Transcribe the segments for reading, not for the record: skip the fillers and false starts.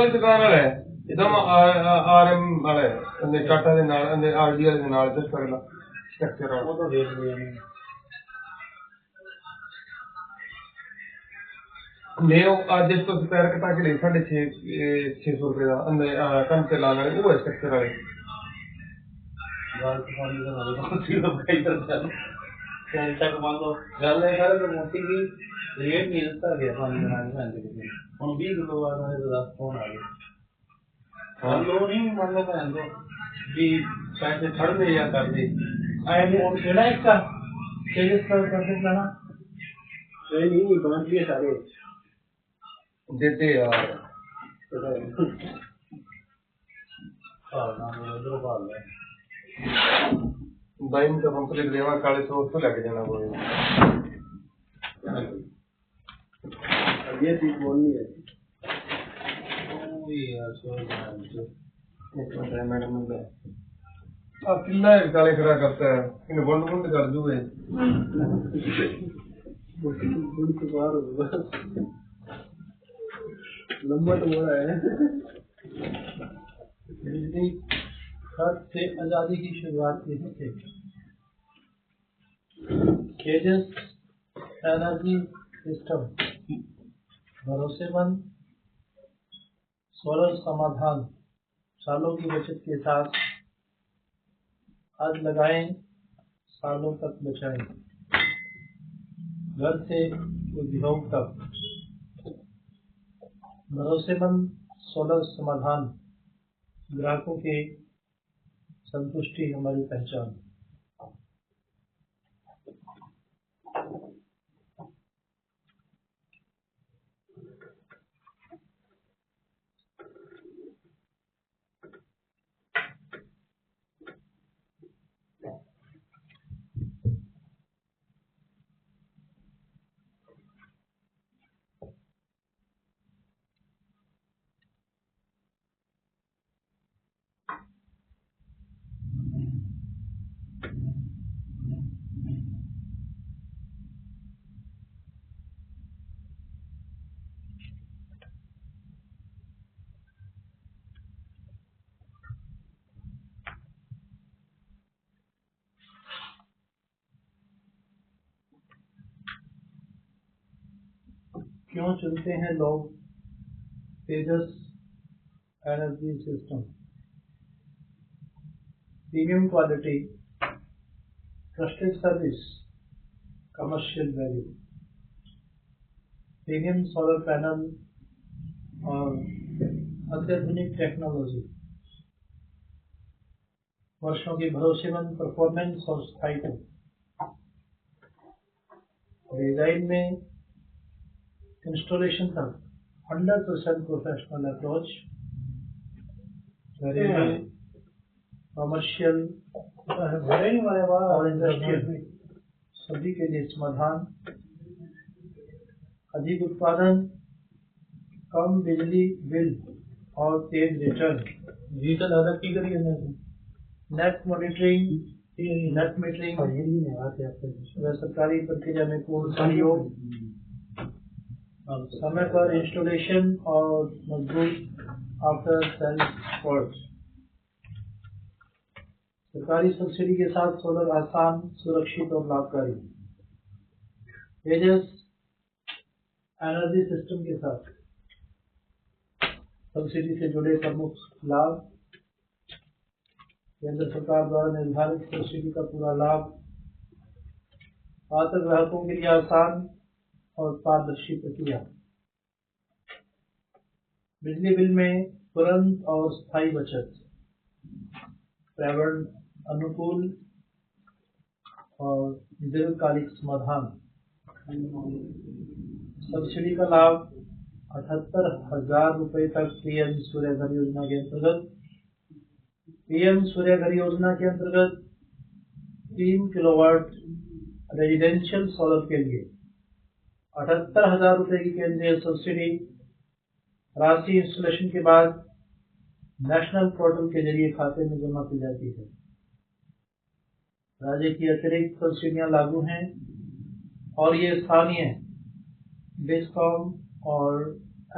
वाली दुकान वाला है एकदम आरएम वाला है अंदर टाटा ਦੇ ਨਾਲ ਅੰਦਰ ਆਰਡੀ ਵਾਲੇ ਦੇ ਨਾਲ ਜਿਸ ਤਰ੍ਹਾਂ ਸਟਰਕਚਰ ਆ ਉਹ ਤਾਂ ਦੇਖ ਲਿਆ मैं आज जिस तो पैर कटा के ले 650 रुपए का अंदर कम से लाना है वो स्ट्रक्चर वाले गाल पानी का नाम तो सिर्फ कई तरह से सेंटा को मान लो गल है सारे तो मोटी की रेट मिलता गया पानी बनाने में अंदर कितने हम 20 किलो वाला है तो 10 फोन आ गए हम लोग नहीं मान लो मैं तो भी पैसे छड़ दे या कर दे आए फोन खेला इसका तेजस पर कैसे लाना नहीं बांध दिए सारे देते यार भाई इनका पंपलेट लेवा काले सो तो लग जाना वो ये चीज बोलनी है ओ यार सो एक मिनट मैडम ने अब किला काले खड़ा करता है इन्हें बंद बंद कर दूंगे बुढ़ के बाहर होगा लंबा तो बड़ा है बिजली खर्च से आजादी की शुरुआत यही थी तेजस एनर्जी सिस्टम भरोसेमंद सोलर समाधान सालों की बचत के साथ आज लगाएं सालों तक बचाएं घर से उद्योग तक भरोसेमंद सोलर समाधान ग्राहकों की संतुष्टि हमारी पहचान। क्यों चुनते हैं लोग Tejas energy system? Premium quality, trusted service, commercial value, premium solar panel और अत्याधुनिक टेक्नोलॉजी, वर्षों की भरोसेमंद परफॉर्मेंस और स्थायित्व, डिजाइन में इंस्टॉलेशन तक 100% प्रोफेशनल अप्रोच, कमर्शियल और इंडस्ट्रियल सभी के लिए समाधान, अधिक उत्पादन, कम बिजली बिल और तेज रिटर्न, डिजिटल आदत की करिए नेट मॉनिटरिंग, नेट मीटरिंग व सरकारी प्रक्रिया में पूर्ण सहयोग, समय पर इंस्टॉलेशन और मजबूत आफ्टर सेल सपोर्ट, सरकारी सब्सिडी के साथ सोलर आसान, सुरक्षित और लाभकारी। तेजस एनर्जी सिस्टम के साथ सब्सिडी से जुड़े प्रमुख लाभ, केंद्र सरकार द्वारा निर्धारित सब्सिडी का पूरा लाभ, पात्र ग्राहकों के लिए आसान और पारदर्शी प्रक्रिया, बिजली बिल में तुरंत और स्थायी बचत, पर्यावरण अनुकूल और दीर्घकालिक समाधान, सब्सिडी का लाभ 78,000 रुपए तक पीएम सूर्यघर योजना के अंतर्गत। पीएम सूर्यघर योजना के अंतर्गत 3 किलोवाट रेजिडेंशियल सोलर के लिए 78,000 रुपए की केंद्रीय सब्सिडी राशि इंस्टॉलेशन के बाद नेशनल पोर्टल के जरिए खाते में जमा की जाती है। राज्य की अतिरिक्त सब्सिडियां लागू हैं और ये स्थानीय डिस्कॉम और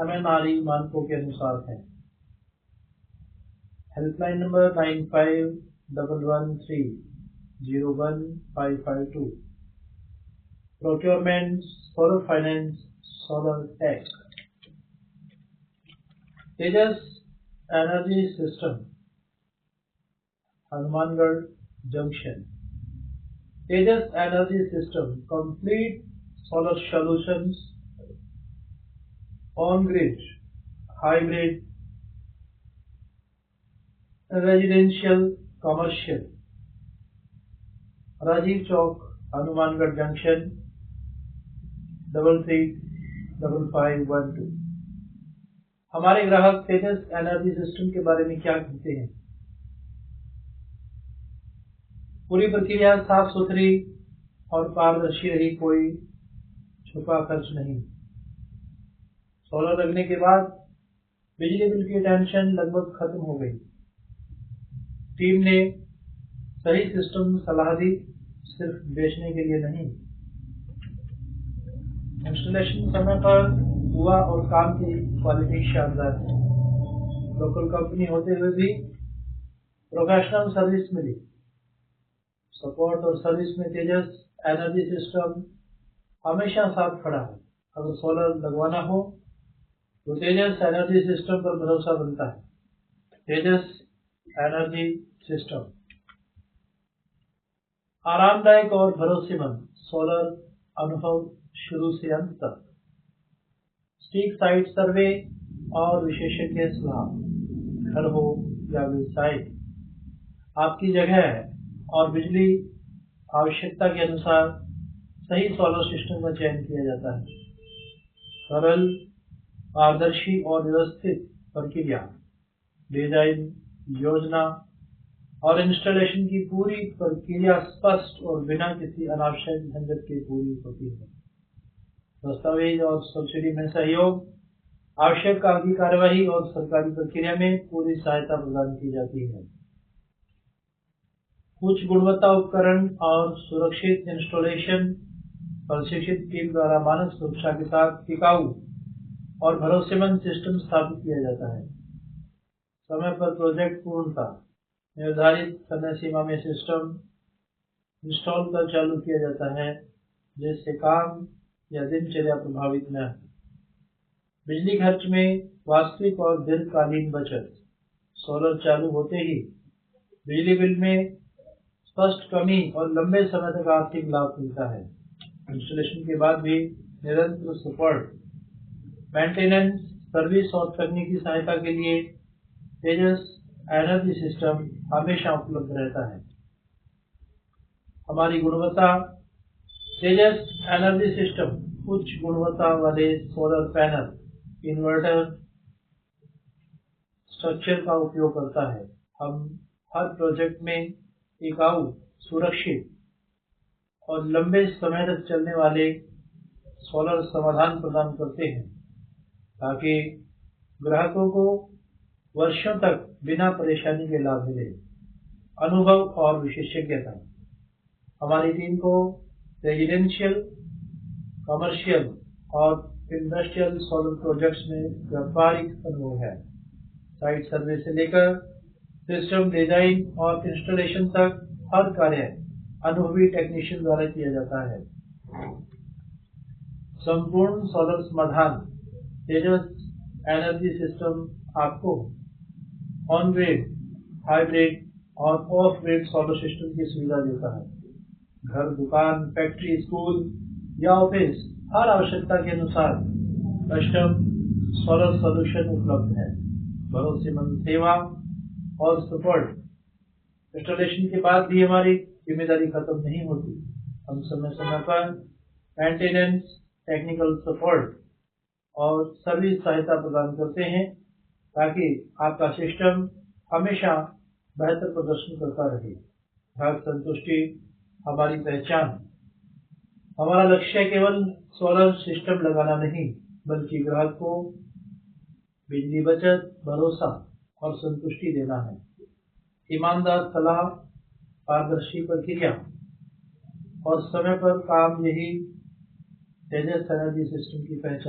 एमएनआरई मानकों के अनुसार है। Helpline number 9511301552। Procurement solar finance solar tech. Tejas energy system Hanumangarh junction. Tejas energy system complete solar solutions on grid, hybrid, residential, commercial. Rajiv Chowk, Hanumangarh junction, 335512। हमारे ग्राहक तेजस एनर्जी सिस्टम के बारे में क्या कहते हैं? पूरी प्रक्रिया साफ सुथरी और पारदर्शी रही, कोई छुपा खर्च नहीं। सोलर लगने के बाद बिजली बिल की टेंशन लगभग खत्म हो गई। टीम ने सही सिस्टम सलाह दी, सिर्फ बेचने के लिए नहीं। इंस्टॉलेशन समय पर हुआ और काम की क्वालिटी शानदार है। लोकल कंपनी होते हुए भी प्रोफेशनल सर्विस मिली। सपोर्ट और सर्विस में तेजस एनर्जी सिस्टम हमेशा साथ खड़ा है। अगर सोलर लगवाना हो तो तेजस एनर्जी सिस्टम पर भरोसा बनता है। तेजस एनर्जी सिस्टम आरामदायक और भरोसेमंद सोलर अनुभव शुरू से अंत तक। स्टीक साइट सर्वे और विशेषज्ञ सलाह। घर हो या व्यवसाय, आपकी जगह है और बिजली आवश्यकता के अनुसार सही सोलर सिस्टम का चयन किया जाता है। सरल, पारदर्शी और व्यवस्थित प्रक्रिया, डिजाइन, योजना और इंस्टॉलेशन की पूरी प्रक्रिया स्पष्ट और बिना किसी अनावश्यक झंझट के पूरी होती है। दस्तावेज और सब्सिडी में सहयोग, आवश्यक कागजी कार्यवाही और सरकारी प्रक्रिया में पूरी सहायता प्रदान की जाती है। उच्च गुणवत्ता उपकरण और सुरक्षित इंस्टॉलेशन, प्रशिक्षित टीम द्वारा मानक सुरक्षा के साथ टिकाऊ और भरोसेमंद सिस्टम स्थापित किया जाता है। समय पर प्रोजेक्ट पूर्णता, निर्धारित समय सीमा में सिस्टम इंस्टॉल कर चालू किया जाता है, जिससे काम या दिनचर्या प्रभावित न हो। बिजली खर्च में वास्तविक और दीर्घकालीन बचत। सोलर चालू होते ही बिजली बिल में स्पष्ट कमी और लंबे समय तक आर्थिक लाभ मिलता है। इंस्टॉलेशन के बाद भी निरंतर सपोर्ट, मेंटेनेंस, सर्विस और तकनीकी सहायता के लिए तेजस एनर्जी सिस्टम हमेशा उपलब्ध रहता है। हमारी गुणवत्ता। तेजस एनर्जी सिस्टम उच्च गुणवत्ता वाले सोलर पैनल, इन्वर्टर, स्ट्रक्चर का उपयोग करता है। हम हर प्रोजेक्ट में टिकाऊ, सुरक्षित और लंबे समय तक चलने वाले सोलर समाधान प्रदान करते हैं, ताकि ग्राहकों को वर्षों तक बिना परेशानी के लाभ मिले। अनुभव और विशेषज्ञता। हमारी टीम को रेजिडेंशियल, कमर्शियल और इंडस्ट्रियल सोलर प्रोजेक्ट्स में व्यापारिक अनुभव है। साइट सर्वे से लेकर सिस्टम डिजाइन और इंस्टॉलेशन तक हर कार्य अनुभवी टेक्नीशियन द्वारा किया जाता है। संपूर्ण सोलर समाधान। तेजस एनर्जी सिस्टम आपको ऑन ग्रिड, हाइब्रिड और ऑफ ग्रिड सोलर सिस्टम की सुविधा देता है। घर, दुकान, फैक्ट्री, स्कूल या ऑफिस, हर आवश्यकता के अनुसार कस्टम सोलर सॉल्यूशन उपलब्ध है। भरोसेमंद सेवा और सपोर्ट। इंस्टॉलेशन के बाद भी हमारी जिम्मेदारी खत्म नहीं होती। हम समय समय पर मेंटेनेंस, टेक्निकल सपोर्ट और सर्विस सहायता प्रदान करते हैं, ताकि आपका सिस्टम हमेशा बेहतर प्रदर्शन करता रहे। ग्राहक संतुष्टि हमारी पहचान। हमारा लक्ष्य केवल सोलर सिस्टम लगाना नहीं, बल्कि ग्राहक को बिजली बचत, भरोसा और संतुष्टि देना है। ईमानदार सलाह, पारदर्शी प्रक्रिया और समय पर काम, यही तेजस एनर्जी सिस्टम की पहचान।